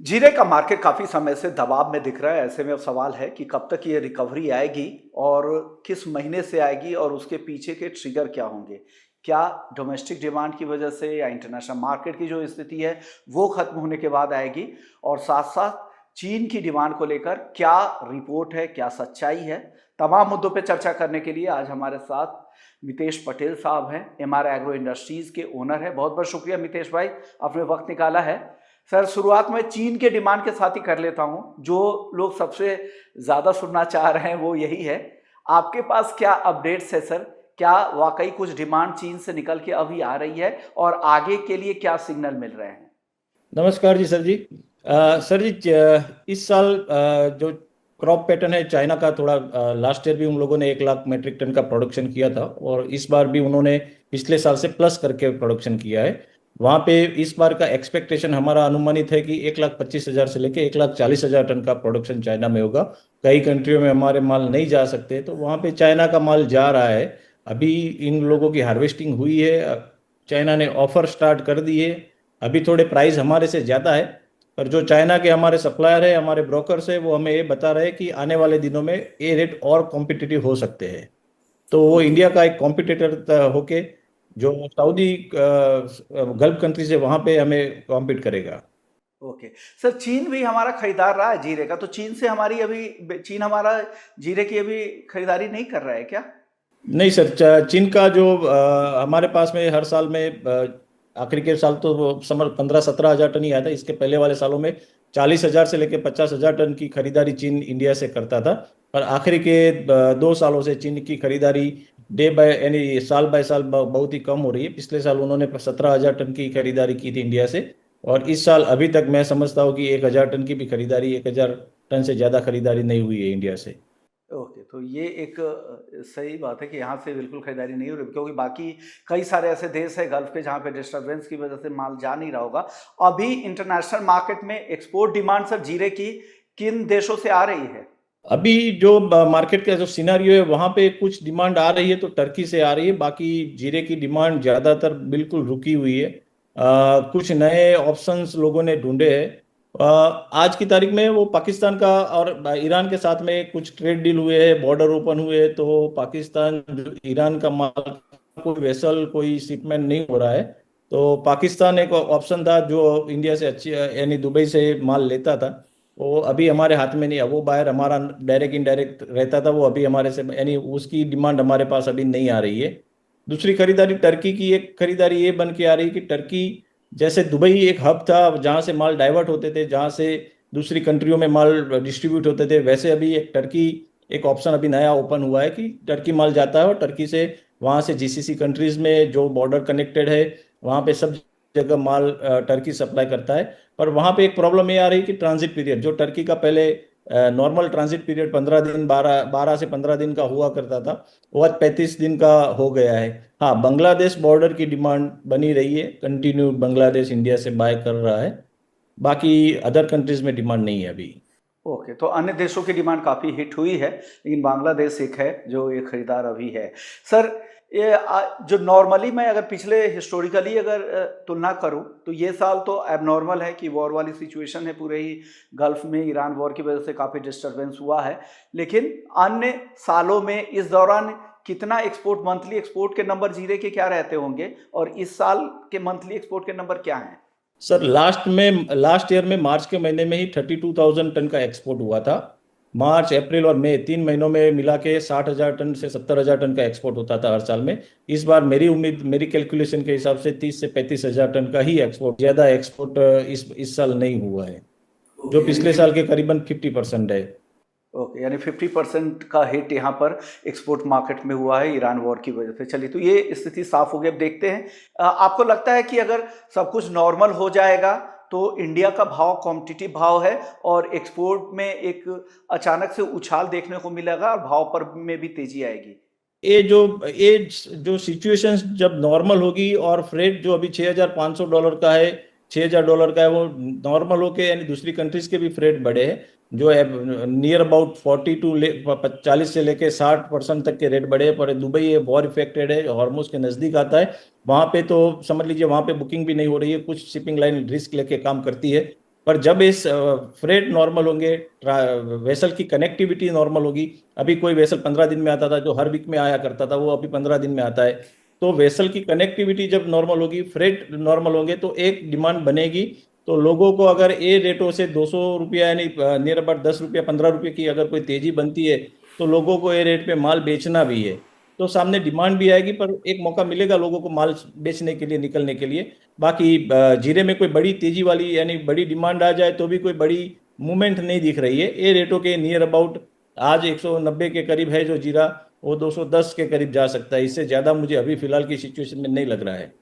जीरे का मार्केट काफ़ी समय से दबाव में दिख रहा है। ऐसे में अब सवाल है कि कब तक ये रिकवरी आएगी और किस महीने से आएगी और उसके पीछे के ट्रिगर क्या होंगे? क्या डोमेस्टिक डिमांड की वजह से या इंटरनेशनल मार्केट की जो स्थिति है, वो खत्म होने के बाद आएगी? और साथ-साथ चीन की डिमांड को लेकर क्या रिपोर्ट है, क्या सच्चाई है? तमाम मुद्दों पे चर्चा करने के लिए आज हमारे साथ मितेश पटेल साहब हैं, एमआर एग्रो इंडस्ट्रीज़ के ओनर हैं। बहुत-बहुत शुक्रिया मितेश भाई, आपने वक़्त निकाला है। सर, शुरुआत में चीन के डिमांड के साथ ही कर लेता हूँ। जो लोग सबसे ज़्यादा सुनना चाह रहे हैं वो यही है। आपके पास क्या अपडेट्स है सर? क्या वाक़ई कुछ डिमांड चीन से निकल के अभी आ रही है और आगे के लिए क्या सिग्नल मिल रहे हैं? नमस्कार जी सर जी। सर जी, इस साल जो क्रॉप पैटर्न है चाइना का थोड़ा, लास्ट ईयर भी उन लोगों ने 1 लाख मीट्रिक टन का प्रोडक्शन किया था और इस बार भी उन्होंने पिछले साल से प्लस करके प्रोडक्शन किया है। वहाँ पे इस बार का एक्सपेक्टेशन हमारा अनुमानित है कि 1,25,000 से लेके 1,40,000 टन का प्रोडक्शन चाइना में होगा। कई कंट्रियों में हमारे माल नहीं जा सकते तो वहाँ पे चाइना का माल जा रहा है। अभी इन लोगों की हार्वेस्टिंग हुई है, चाइना ने ऑफर स्टार्ट कर दिए। अभी थोड़े प्राइस हमारे से ज़्यादा है, पर जो चाइना के हमारे सप्लायर है, हमारे ब्रोकर्स है, वो हमें ये बता रहे हैं कि आने वाले दिनों में ये रेट और कॉम्पिटिटिव हो सकते हैं। तो वो ओके, इंडिया का एक कॉम्पिटिटर होके जो सऊदी गल्फ कंट्री से वहाँ पे हमें कॉम्पीट करेगा। ओके। सर, चीन भी हमारा खरीदार रहा है जीरे का, तो चीन से हमारी अभी चीन हमारा जीरे की अभी खरीदारी नहीं कर रहा है क्या? नहीं सर, चीन का जो हमारे पास में हर साल में, आखिरी के साल तो वो समर 15-17 हज़ार टन ही आया था। इसके पहले वाले सालों में 40,000 से लेकर 50,000 टन की खरीदारी चीन इंडिया से करता था। पर आखिरी के 2 सालों से चीन की खरीदारी डे बाय यानी साल बाय साल बहुत ही कम हो रही है। पिछले साल उन्होंने 17,000 टन की खरीदारी की थी इंडिया से, और इस साल अभी तक मैं समझता हूँ कि 1,000 टन की भी खरीदारी, 1,000 टन से ज़्यादा खरीदारी नहीं हुई है इंडिया से। ओके, तो ये एक सही बात है कि यहाँ से बिल्कुल खरीदारी नहीं हो रही, क्योंकि बाकी कई सारे ऐसे देश हैं गल्फ के जहाँ पे डिस्टरबेंस की वजह से माल जा नहीं रहा होगा। अभी इंटरनेशनल मार्केट में एक्सपोर्ट डिमांड सर जीरे की किन देशों से आ रही है? अभी जो मार्केट का जो सिनारियो है वहां पे कुछ डिमांड आ रही है तो टर्की से आ रही है। बाकी जीरे की डिमांड ज्यादातर बिल्कुल रुकी हुई है। कुछ नए ऑप्शंस लोगों ने ढूंढे हैं। आज की तारीख में वो पाकिस्तान का और ईरान के साथ में कुछ ट्रेड डील हुए हैं, बॉर्डर ओपन हुए, तो पाकिस्तान ईरान का माल, कोई वेसल कोई शिपमेंट नहीं हो रहा है। तो पाकिस्तान एक ऑप्शन था जो इंडिया से अच्छी यानी दुबई से माल लेता था, वो अभी हमारे हाथ में नहीं है। वो बायर हमारा डायरेक्ट इनडायरेक्ट रहता था, वो अभी हमारे से यानी उसकी डिमांड हमारे पास अभी नहीं आ रही है। दूसरी खरीदारी टर्की की, एक खरीदारी ये बन के आ रही है कि टर्की, जैसे दुबई एक हब था जहाँ से माल डाइवर्ट होते थे, जहाँ से दूसरी कंट्रियों में माल डिस्ट्रीब्यूट होते थे, वैसे अभी एक टर्की, एक ऑप्शन अभी नया ओपन हुआ है कि टर्की माल जाता है और टर्की से वहाँ से जीसीसी कंट्रीज में जो बॉर्डर कनेक्टेड है वहाँ पे सब जगह माल टर्की सप्लाई करता है। पर वहाँ पे एक प्रॉब्लम ये आ रही है कि ट्रांजिट पीरियड, जो टर्की का पहले नॉर्मल ट्रांजिट पीरियड 15 दिन, 12 से 15 दिन का हुआ करता था, वो आज 35 दिन का हो गया है। हाँ, बांग्लादेश बॉर्डर की डिमांड बनी रही है, कंटिन्यू बांग्लादेश इंडिया से बाय कर रहा है। बाकी अदर कंट्रीज में डिमांड नहीं है अभी। ओके, तो अन्य देशों की डिमांड काफ़ी हिट हुई है, लेकिन बांग्लादेश एक है जो ये खरीदार अभी है। सर, ये जो नॉर्मली मैं अगर पिछले हिस्टोरिकली अगर तुलना करूं तो ये साल तो एबनॉर्मल है कि वॉर वाली सिचुएशन है पूरे ही गल्फ में, ईरान वॉर की वजह से काफ़ी डिस्टरबेंस हुआ है। लेकिन अन्य सालों में इस दौरान कितना एक्सपोर्ट, मंथली एक्सपोर्ट के नंबर जीरे के क्या रहते होंगे और इस साल के मंथली एक्सपोर्ट के नंबर क्या हैं? सर, लास्ट ईयर में मार्च के महीने में ही 32,000 टन का एक्सपोर्ट हुआ था। मार्च, अप्रैल और मई 3 महीनों में मिला के 60,000 टन से 70,000 टन का एक्सपोर्ट होता था हर साल में। इस बार मेरी उम्मीद, मेरी कैलकुलेशन के हिसाब से 30 से 35 हजार टन का ही एक्सपोर्ट, ज्यादा एक्सपोर्ट इस साल नहीं हुआ है, जो ओके, यानी पिछले साल के करीबन 50% है। ओके, यानी 50% का हिट यहाँ पर एक्सपोर्ट मार्केट में हुआ है ईरान वॉर की वजह से। चलिए, तो ये स्थिति साफ हो गई। अब देखते हैं, आपको लगता है कि अगर सब कुछ नॉर्मल हो जाएगा तो इंडिया का भाव कॉम्पिटिटिव भाव है और एक्सपोर्ट में एक अचानक से उछाल देखने को मिलेगा और भाव पर में भी तेजी आएगी? ये जो सिचुएशन जब नॉर्मल होगी और फ्रेट जो अभी $6,500 का है, $6,000 का है, वो नॉर्मल होके यानी दूसरी कंट्रीज के भी फ्रेट बढ़े हैं, जो नियर अबाउट 40 से लेके 60% तक के रेट बढ़े हैं। पर दुबई ये वॉर इफेक्टेड है, हॉर्मुज के नजदीक आता है, वहां पे तो समझ लीजिए वहां पे बुकिंग भी नहीं हो रही है। कुछ शिपिंग लाइन रिस्क लेके काम करती है, पर जब इस फ्रेट नॉर्मल होंगे, वेसल की कनेक्टिविटी नॉर्मल होगी। अभी कोई वेसल 15 दिन में आता था, जो हर वीक में आया करता था, वो अभी 15 दिन में आता है। तो वेसल की कनेक्टिविटी जब नॉर्मल होगी, फ्रेट नॉर्मल होंगे, तो एक डिमांड बनेगी। तो लोगों को अगर ए रेटों से 200 रुपया, यानी नियर अबाउट 10 रुपया 15 रुपये की अगर कोई तेजी बनती है, तो लोगों को ए रेट पे माल बेचना भी है। तो सामने डिमांड भी आएगी, पर एक मौका मिलेगा लोगों को माल बेचने के लिए, निकलने के लिए। बाकी जीरे में कोई बड़ी तेजी वाली यानी बड़ी डिमांड आ जाए तो भी कोई बड़ी मूवमेंट नहीं दिख रही है। ए रेटों के नियर अबाउट आज 190 के करीब है जो जीरा, वो 210 के करीब जा सकता है। इससे ज्यादा मुझे अभी फिलहाल की सिचुएशन में नहीं लग रहा है।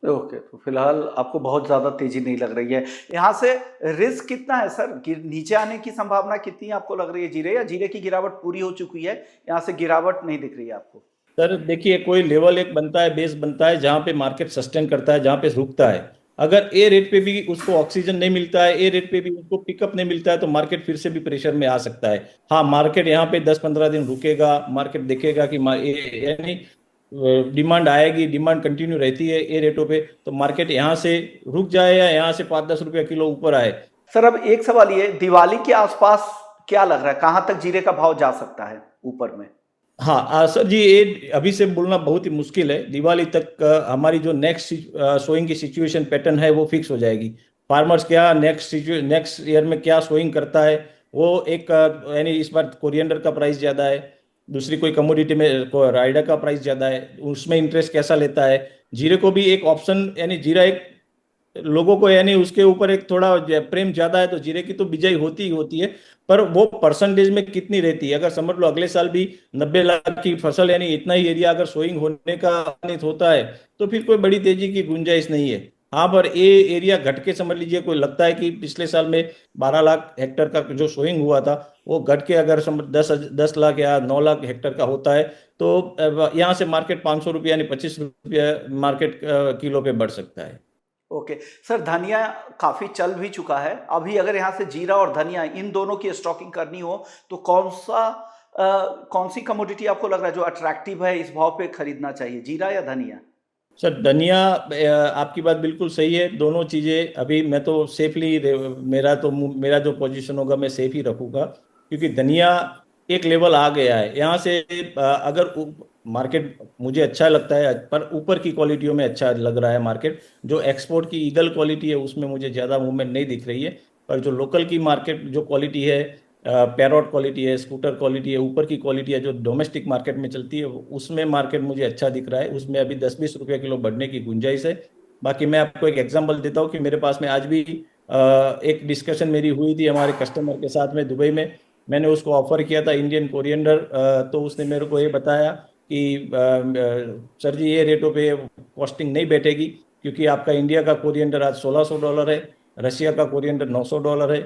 ओके, तो फिलहाल आपको बहुत ज़्यादा तेजी नहीं लग रही है। यहाँ से रिस्क कितना है सर, नीचे आने की संभावना कितनी आपको लग रही है जीरे, या जीरे की गिरावट पूरी हो चुकी है, यहाँ से गिरावट नहीं दिख रही है आपको? सर देखिए, कोई लेवल एक बनता है, बेस बनता है, जहां पे मार्केट सस्टेन करता है, जहां पे रुकता है। अगर ए रेट पे भी उसको ऑक्सीजन नहीं मिलता है, ए रेट पे भी उसको पिकअप नहीं मिलता है, तो मार्केट फिर से भी प्रेशर में आ सकता है। हाँ, मार्केट यहाँ पे 10-15 दिन रुकेगा, मार्केट देखेगा कि यानी डिमांड आएगी, डिमांड कंटिन्यू रहती है ए रेटों पे, तो मार्केट यहाँ से रुक जाए या यहाँ से 5-10 रुपया किलो ऊपर आए। सर अब एक सवाल ये, दिवाली के आसपास क्या लग रहा है, कहाँ तक जीरे का भाव जा सकता है ऊपर में? हाँ सर जी, ये अभी से बोलना बहुत ही मुश्किल है। दिवाली तक हमारी जो नेक्स्ट सोइंग की सिचुएशन पैटर्न है वो फिक्स हो जाएगी। फार्मर्स क्या नेक्स्ट ईयर में क्या सोइंग करता है, वो एक यानी इस बार कोरिएंडर का प्राइस ज़्यादा है, दूसरी कोई कमोडिटी में राइडा का प्राइस ज़्यादा है, उसमें इंटरेस्ट कैसा लेता है। जीरे को भी एक ऑप्शन, यानी जीरा एक लोगों को यानी उसके ऊपर एक थोड़ा प्रेम ज्यादा है, तो जीरे की तो बिजाई होती ही होती है। पर वो परसेंटेज में कितनी रहती है, अगर समझ लो अगले साल भी 90 लाख की फसल यानी इतना ही एरिया अगर सोइंग होने का अनुमानित होता है, तो फिर कोई बड़ी तेजी की गुंजाइश नहीं है। हाँ, पर ये एरिया घट के समझ लीजिए, कोई लगता है कि पिछले साल में 12 लाख हेक्टर का जो सोइंग हुआ था, वो घट के अगर समझ 10 लाख या 9 लाख हेक्टर का होता है, तो यहाँ से मार्केट 500 रुपया यानी 25 रुपया मार्केट किलो पे बढ़ सकता है। ओके सर, धनिया काफी चल भी चुका है, अभी अगर यहाँ से जीरा और धनिया इन दोनों की स्टॉकिंग करनी हो तो कौन सी कमोडिटी आपको लग रहा है जो अट्रैक्टिव है, इस भाव पे खरीदना चाहिए, जीरा या धनिया? सर धनिया, आपकी बात बिल्कुल सही है। दोनों चीज़ें अभी मैं तो सेफली, मेरा जो पोजीशन होगा मैं सेफ ही रखूंगा, क्योंकि धनिया एक लेवल आ गया है यहाँ से। अगर मार्केट मुझे अच्छा लगता है, पर ऊपर की क्वालिटियों में अच्छा लग रहा है मार्केट। जो एक्सपोर्ट की ईगल क्वालिटी है उसमें मुझे ज़्यादा मूवमेंट नहीं दिख रही है, पर जो लोकल की मार्केट जो क्वालिटी है, पैरोट क्वालिटी है, स्कूटर क्वालिटी है, ऊपर की क्वालिटी है जो डोमेस्टिक मार्केट में चलती है, उसमें मार्केट मुझे अच्छा दिख रहा है। उसमें अभी 10-20 रुपये किलो बढ़ने की गुंजाइश है। बाकी मैं आपको एक एग्जांपल देता हूँ कि मेरे पास में आज भी एक डिस्कशन मेरी हुई थी हमारे कस्टमर के साथ में दुबई में। मैंने उसको ऑफर किया था इंडियन कोरिएंडर, तो उसने मेरे को ये बताया कि सर जी ये रेटों पे कॉस्टिंग नहीं बैठेगी, क्योंकि आपका इंडिया का कोरिएंडर आज $1600 है, रशिया का कोरिएंडर $900 है,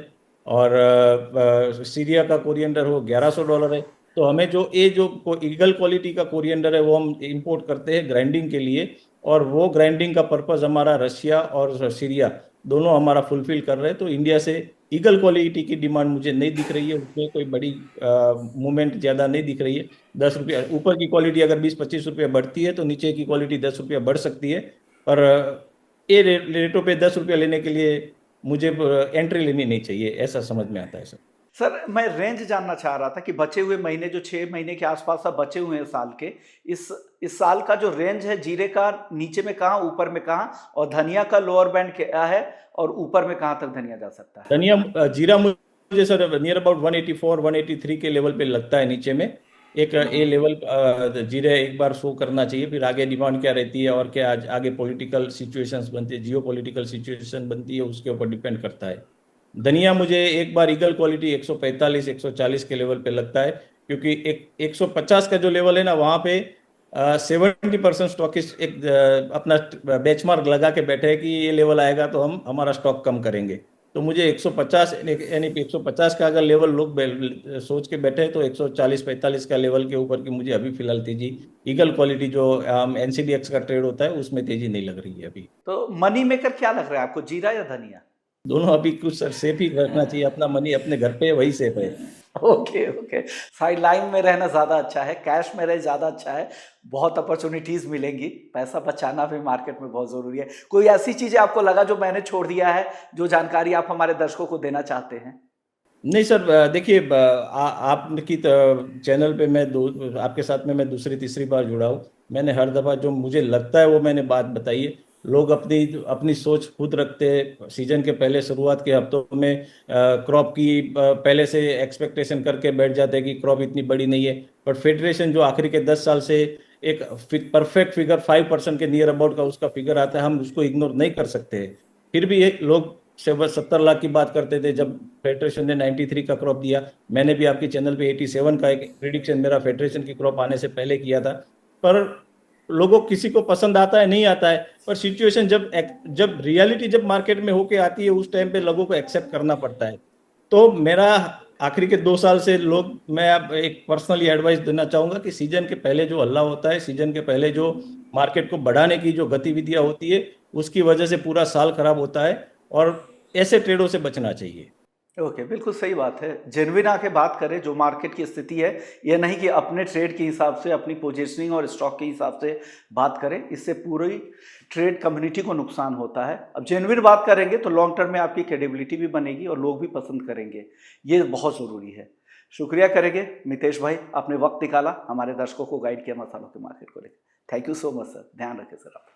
और सीरिया का कोरिएंडर हो $1100 है। तो हमें जो ईगल क्वालिटी का कोरिएंडर है वो हम इंपोर्ट करते हैं ग्राइंडिंग के लिए, और वो ग्राइंडिंग का पर्पस हमारा रशिया और सीरिया दोनों हमारा फुलफिल कर रहे हैं। तो इंडिया से ईगल क्वालिटी की डिमांड मुझे नहीं दिख रही है, उसमें कोई बड़ी मूवमेंट ज़्यादा नहीं दिख रही है। 10 रुपया ऊपर की क्वालिटी अगर 20-25 रुपया बढ़ती है, तो नीचे की क्वालिटी 10 रुपया बढ़ सकती है। पर ये रेटों पे 10 रुपया लेने के लिए मुझे एंट्री लेनी नहीं चाहिए, ऐसा समझ में आता है सर। सर मैं रेंज जानना चाह रहा था कि बचे हुए महीने जो 6 महीने के आसपास अब बचे हुए हैं साल के, इस साल का जो रेंज है जीरे का, नीचे में कहाँ, ऊपर में कहाँ, और धनिया का लोअर बैंड क्या है, और ऊपर में कहाँ तक धनिया जा सकता है? धनिया जीरा मुझे सर नियर अबाउट 184-183 के लेवल पे लगता है नीचे में। एक ए लेवल जीरे एक बार शो करना चाहिए, फिर आगे डिमांड क्या रहती है और क्या आगे पॉलिटिकल सिचुएशंस बनती है, जियो पॉलिटिकल सिचुएशन बनती है, उसके ऊपर डिपेंड करता है। धनिया मुझे एक बार ईगल क्वालिटी 145-140 के लेवल पे लगता है, क्योंकि एक 150 का जो लेवल है ना, वहाँ पे 70% स्टॉकिस्ट एक अपना बेंचमार्क लगा के बैठे हैं कि ये लेवल आएगा तो हम हमारा स्टॉक कम करेंगे। तो मुझे 150 यानी 150 का अगर लेवल लोग सोच के बैठे हैं, तो 140-45 का लेवल के ऊपर की मुझे अभी फिलहाल तेजी, ईगल क्वालिटी जो NCDX का ट्रेड होता है उसमें तेजी नहीं लग रही है अभी। तो मनी मेकर क्या लग रहा है आपको, जीरा या धनिया? दोनों अभी कुछ सर सेफ ही रखना चाहिए, अपना मनी अपने घर पे है, वही सेफ है। ओके ओके, साइड लाइन में रहना ज़्यादा अच्छा है, कैश में रहे ज़्यादा अच्छा है। बहुत अपॉर्चुनिटीज़ मिलेंगी, पैसा बचाना भी मार्केट में बहुत ज़रूरी है। कोई ऐसी चीज़ें आपको लगा जो मैंने छोड़ दिया है, जो जानकारी आप हमारे दर्शकों को देना चाहते हैं? नहीं सर, देखिए, आपकी चैनल पे मैं आपके साथ में मैं दूसरी तीसरी बार जुड़ा हूँ। मैंने हर दफा जो मुझे लगता है वो मैंने बात बताई है। लोग अपनी अपनी सोच खुद रखते हैं। सीजन के पहले शुरुआत के हफ्तों में क्रॉप की पहले से एक्सपेक्टेशन करके बैठ जाते हैं कि क्रॉप इतनी बड़ी नहीं है। बट फेडरेशन जो आखिरी के 10 साल से एक परफेक्ट फिगर 5% के नियर अबाउट का उसका फिगर आता है, हम उसको इग्नोर नहीं कर सकते। फिर भी ये लोग 70 लाख की बात करते थे जब फेडरेशन ने 93 का क्रॉप दिया। मैंने भी आपके चैनल पे 87 का एक प्रिडिक्शन मेरा फेडरेशन की क्रॉप आने से पहले किया था। पर लोगों किसी को पसंद आता है, नहीं आता है। पर सिचुएशन जब जब रियलिटी जब मार्केट में होके आती है, उस टाइम पे लोगों को एक्सेप्ट करना पड़ता है। तो मेरा आखिरी के 2 साल से लोग, मैं अब एक पर्सनली एडवाइस देना चाहूंगा कि सीजन के पहले जो हल्ला होता है, सीजन के पहले जो मार्केट को बढ़ाने की जो गतिविधियां होती है, उसकी वजह से पूरा साल खराब होता है। और ऐसे ट्रेडों से बचना चाहिए। ओके, बिल्कुल सही बात है। जेन्युइन आके बात करें जो मार्केट की स्थिति है, ये नहीं कि अपने ट्रेड के हिसाब से, अपनी पोजीशनिंग और स्टॉक के हिसाब से बात करें, इससे पूरी ट्रेड कम्युनिटी को नुकसान होता है। अब जेन्युइन बात करेंगे तो लॉन्ग टर्म में आपकी क्रेडिबिलिटी भी बनेगी और लोग भी पसंद करेंगे, ये बहुत ज़रूरी है। शुक्रिया करेंगे मितेश भाई, आपने वक्त निकाला, हमारे दर्शकों को गाइड किया मसालों के मार्केट को लेकर। Thank you so much sir, ध्यान रखें सर आप।